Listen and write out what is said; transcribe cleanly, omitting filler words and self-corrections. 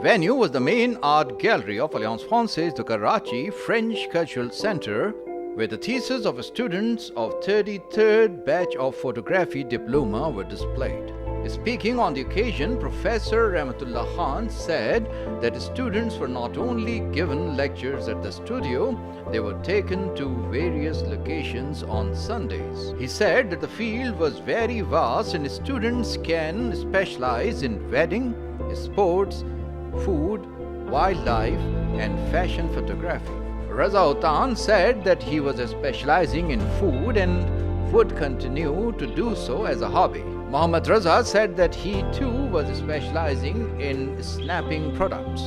venue was the main art gallery of Alliance Francaise de Karachi French Cultural Center, where the theses of students of 33rd batch of photography diploma were displayed. Speaking on the occasion, Professor Rahmatullah Khan said that students were not only given lectures at the studio, they were taken to various locations on Sundays. He said that the field was very vast and students can specialize in wedding, sports, food, wildlife, and fashion photography. Raza Utan said that he was specializing in food and would continue to do so as a hobby. Mohammad Raza said that he too was specializing in snapping products.